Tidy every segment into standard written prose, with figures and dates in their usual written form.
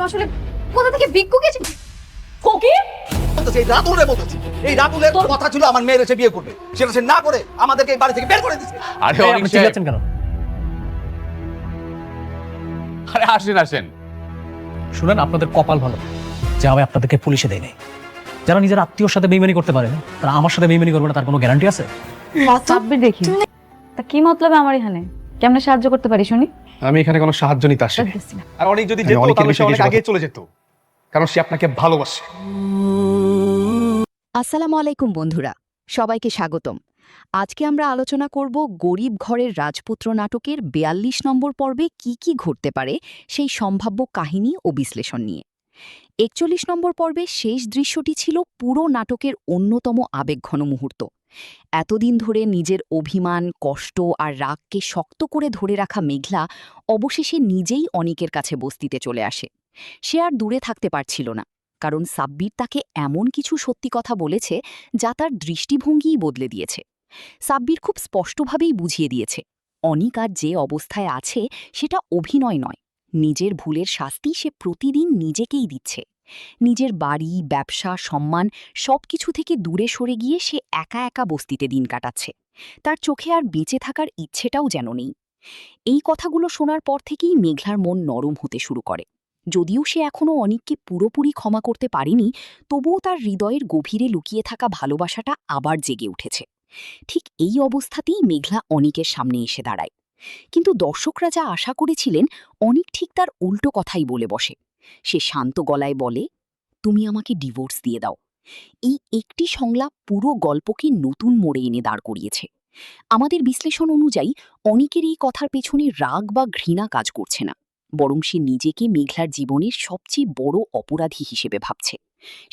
আসলে কোথা থেকে ভিক্ষুক এসে কোকি বলতেছি, এই রাতুলের বলতেছি, এই রাতুলের কথা ছিল আমার মেয়ের এসে বিয়ে করবে, সেটা সে না করে আমাদেরকে এই বাড়ি থেকে বের করে দিচ্ছে। আরে এই, অনেক আপনি চিল্লাচ্ছেন কেন? আরে আসেন আসেন। শুনেন, আপনাদের কপাল ভালো যে আমি আপনাদেরকে পুলিশে দেই নাই। যারা নিজের আত্মীয়র সাথে বেইমানি করতে পারে না, তারা আমার সাথে বেইমানি করবে না, তার কোনো গ্যারান্টি আছে? সাব্বির দেখি তা কি মতলবে আমার এখানে কেমনে সাহায্য করতে পারি শুনি? আমি এখানে কোনো সাহায্য নিতে আসি আর অনেক যদি যেত অনেকের তাহলে সে বেশি অনেক কিছু আগে চলে যেত, কারণ সে আপনাকে ভালোবাসে। আসসালামু আলাইকুম বন্ধুরা, সবাইকে স্বাগতম। আজকে আমরা আলোচনা করব গরিব ঘরের রাজপুত্র নাটকের ৪২ নম্বর পর্বে কি কি ঘটতে পারে সেই সম্ভাব্য কাহিনী ও বিশ্লেষণ নিয়ে। ৪১ নম্বর পর্বে শেষ দৃশ্যটি ছিল পুরো নাটকের অন্যতম আবেগঘন মুহূর্ত। এতদিন ধরে নিজের অভিমান, কষ্ট আর রাগকে শক্ত করে ধরে রাখা মেঘলা অবশেষে নিজেই অনিকের কাছে বস্তিতে চলে আসে। সে আর দূরে থাকতে পারছিল না, কারণ সাব্বির তাকে এমন কিছু সত্যি কথা বলেছে যা তার দৃষ্টিভঙ্গিই বদলে দিয়েছে। সাব্বির খুব স্পষ্টভাবেই বুঝিয়ে দিয়েছে অনিক আর যে অবস্থায় আছে সেটা অভিনয় নয়, নিজের ভুলের শাস্তি সে প্রতিদিন নিজেকেই দিচ্ছে। নিজের বাড়ি, ব্যবসা, সম্মান সবকিছু থেকে দূরে সরে গিয়ে সে একা একা বস্তিতে দিন কাটাচ্ছে। তার চোখে আর বেঁচে থাকার ইচ্ছেটাও যেন নেই। এই কথাগুলো শোনার পর থেকেই মেঘলার মন নরম হতে শুরু করে। যদিও সে এখনও অনিককে পুরোপুরি ক্ষমা করতে পারেনি, তবুও তার হৃদয়ের গভীরে লুকিয়ে থাকা ভালোবাসাটা আবার জেগে উঠেছে। ঠিক এই অবস্থাতেই মেঘলা অনিকের সামনে এসে দাঁড়ায়। কিন্তু দর্শকরা যা আশা করেছিলেন, অনিক ঠিক তার উল্টো কথাই বলে বসে। সে শান্ত গলায় বলে, তুমি আমাকে ডিভোর্স দিয়ে দাও। এই একটি সংলাপ পুরো গল্পকে নতুন মোড়ে এনে দাঁড় করিয়েছে। আমাদের বিশ্লেষণ অনুযায়ী অনিকের এই কথার পেছনে রাগ বা ঘৃণা কাজ করছে না, বরং সে নিজেকে মেঘলার জীবনের সবচেয়ে বড় অপরাধী হিসেবে ভাবছে।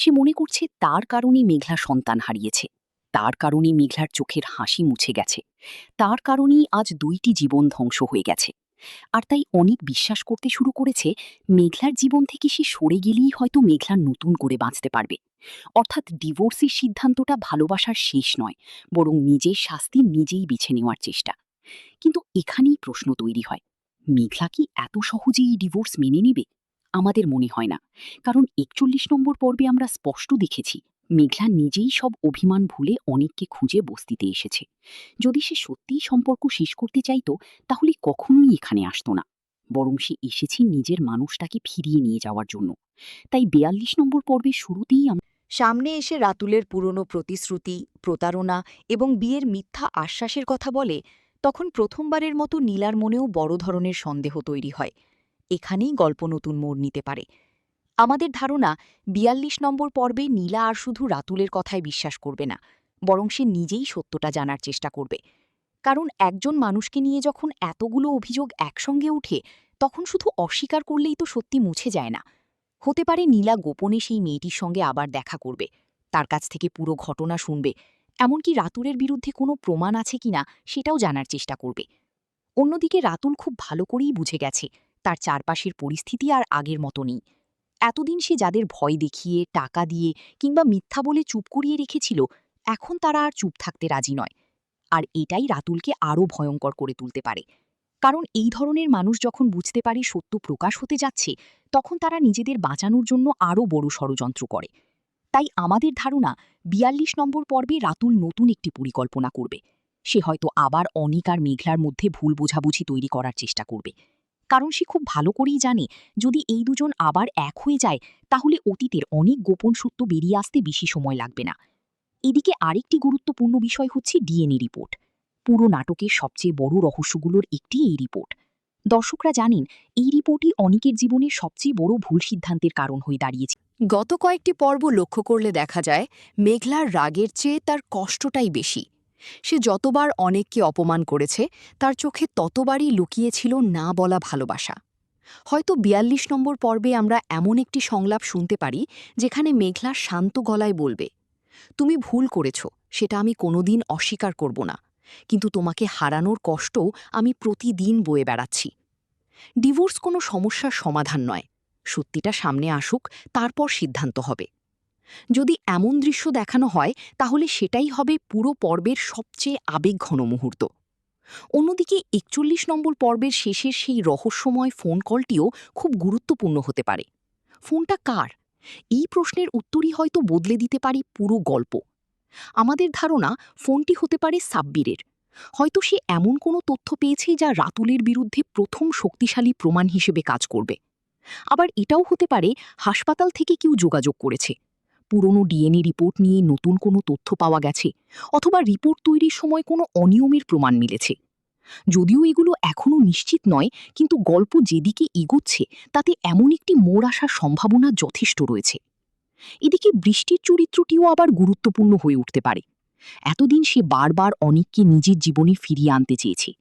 সে মনে করছে তার কারণে মেঘলা সন্তান হারিয়েছে, তার কারণে মেঘলার চোখের হাসি মুছে গেছে, তার কারণেই আজ ২টি জীবন ধ্বংস হয়ে গেছে। আর তাই অনেক বিশ্বাস করতে শুরু করেছে মেঘলার জীবন থেকে সে সরে গেলেই হয়তো মেঘলা নতুন করে বাঁচতে পারবে। অর্থাৎ ডিভোর্সের সিদ্ধান্তটা ভালোবাসার শেষ নয়, বরং নিজের শাস্তি নিজেই বেছে নেওয়ার চেষ্টা। কিন্তু এখানেই প্রশ্ন তৈরি হয়, মেঘলা কি এত সহজেই ডিভোর্স মেনে নেবে? আমাদের মনে হয় না, কারণ ৪১ নম্বর পর্বে আমরা স্পষ্ট দেখেছি মেঘলা নিজেই সব অভিমান ভুলে অনেককে খুঁজে বস্তিতে এসেছে। যদি সে সত্যিই সম্পর্ক শেষ করতে চাইত, তাহলে কখনোই এখানে আসতো না, বরং সে এসেছে নিজের মানুষটাকে ফিরিয়ে নিয়ে যাওয়ার জন্য। তাই ৪২ নম্বর পর্বের শুরুতেই সামনে এসে রাতুলের পুরনো প্রতিশ্রুতি, প্রতারণা এবং বিয়ের মিথ্যা আশ্বাসের কথা বলে, তখন প্রথমবারের মতো নীলার মনেও বড় ধরনের সন্দেহ তৈরি হয়। এখানেই গল্প নতুন মোড় নিতে পারে। আমাদের ধারণা ৪২ নম্বর পর্বে নীলা আর শুধু রাতুলের কথায় বিশ্বাস করবে না, বরং সে নিজেই সত্যটা জানার চেষ্টা করবে। কারণ একজন মানুষকে নিয়ে যখন এতগুলো অভিযোগ একসঙ্গে উঠে, তখন শুধু অস্বীকার করলেই তো সত্যি মুছে যায় না। হতে পারে নীলা গোপনে সেই মেয়েটির সঙ্গে আবার দেখা করবে, তার কাছ থেকে পুরো ঘটনা শুনবে, এমনকি রাতুলের বিরুদ্ধে কোনো প্রমাণ আছে কিনা সেটাও জানার চেষ্টা করবে। অন্যদিকে রাতুল খুব ভালো করেই বুঝে গেছে তার চারপাশের পরিস্থিতি আর আগের মতো নেই। এতদিন সে যাদের ভয় দেখিয়ে, টাকা দিয়ে কিংবা মিথ্যা বলে চুপ করিয়ে রেখেছিল, এখন তারা আর চুপ থাকতে রাজি নয়। আর এটাই রাতুলকে আরও ভয়ঙ্কর করে তুলতে পারে। কারণ এই ধরনের মানুষ যখন বুঝতে পারে সত্য প্রকাশ হতে যাচ্ছে, তখন তারা নিজেদের বাঁচানোর জন্য আরও বড় ষড়যন্ত্র করে। তাই আমাদের ধারণা ৪২ নম্বর পর্বে রাতুল নতুন একটি পরিকল্পনা করবে। সে হয়তো আবার অনিক আর মেঘলার মধ্যে ভুল বোঝাবুঝি তৈরি করার চেষ্টা করবে। কারণ সে খুব ভালো করেই জানে, যদি এই দুজন আবার এক হয়ে যায়, তাহলে অতীতের অনেক গোপন সত্য বেরিয়ে আসতে বেশি সময় লাগবে না। এদিকে আরেকটি গুরুত্বপূর্ণ বিষয় হচ্ছে ডিএনএ রিপোর্ট। পুরো নাটকের সবচেয়ে বড় রহস্যগুলোর একটি এই রিপোর্ট। দর্শকরা জানেন, এই রিপোর্টই অনিকের জীবনের সবচেয়ে বড় ভুল সিদ্ধান্তের কারণ হয়ে দাঁড়িয়েছে। গত কয়েকটি পর্ব লক্ষ্য করলে দেখা যায়, মেঘলার রাগের চেয়ে তার কষ্টটাই বেশি। সে যতবার অনেককে অপমান করেছে, তার চোখে ততবারই লুকিয়েছিল না বলা ভালোবাসা। হয়তো ৪২ নম্বর পর্বে আমরা এমন একটি সংলাপ শুনতে পারি, যেখানে মেঘলা শান্ত গলায় বলবে, তুমি ভুল করেছ, সেটা আমি কোনোদিন অস্বীকার করব না, কিন্তু তোমাকে হারানোর কষ্টও আমি প্রতিদিন বয়ে বেড়াচ্ছি। ডিভোর্স কোনো সমস্যার সমাধান নয়, সত্যিটা সামনে আসুক, তারপর সিদ্ধান্ত হবে। যদি এমন দৃশ্য দেখানো হয়, তাহলে সেটাই হবে পুরো পর্বের সবচেয়ে আবেগঘন মুহূর্ত। অন্যদিকে ৪১ নম্বর পর্বের শেষের সেই রহস্যময় ফোন কলটিও খুব গুরুত্বপূর্ণ হতে পারে। ফোনটা কার? এই প্রশ্নের উত্তরই হয়তো বদলে দিতে পারে পুরো গল্প। আমাদের ধারণা ফোনটি হতে পারে সাব্বিরের। হয়তো সে এমন কোনো তথ্য পেয়েছে যা রাতুলের বিরুদ্ধে প্রথম শক্তিশালী প্রমাণ হিসেবে কাজ করবে। আবার এটাও হতে পারে হাসপাতাল থেকে কেউ যোগাযোগ করেছে, পুরনো ডিএনএ রিপোর্ট নিয়ে নতুন কোনো তথ্য পাওয়া গেছে, অথবা রিপোর্ট তৈরির সময় কোনো অনিয়মের প্রমাণ মিলেছে। যদিও এগুলো এখনও নিশ্চিত নয়, কিন্তু গল্প যেদিকে এগোচ্ছে তাতে এমন একটি মোড় আসার সম্ভাবনা যথেষ্ট রয়েছে। এদিকে বৃষ্টির চরিত্রটিও আবার গুরুত্বপূর্ণ হয়ে উঠতে পারে। এতদিন সে বারবার অনিককে নিজের জীবনে ফিরিয়ে আনতে চেয়েছে,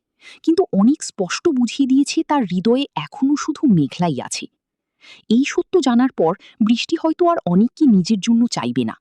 কিন্তু অনিক স্পষ্ট বুঝিয়ে দিয়েছে তার হৃদয়ে এখনও শুধু মেঘলাই আছে। এই সত্য জানার পর বৃষ্টি হয়তো আর অনিককে নিজের জন্য চাইবে না,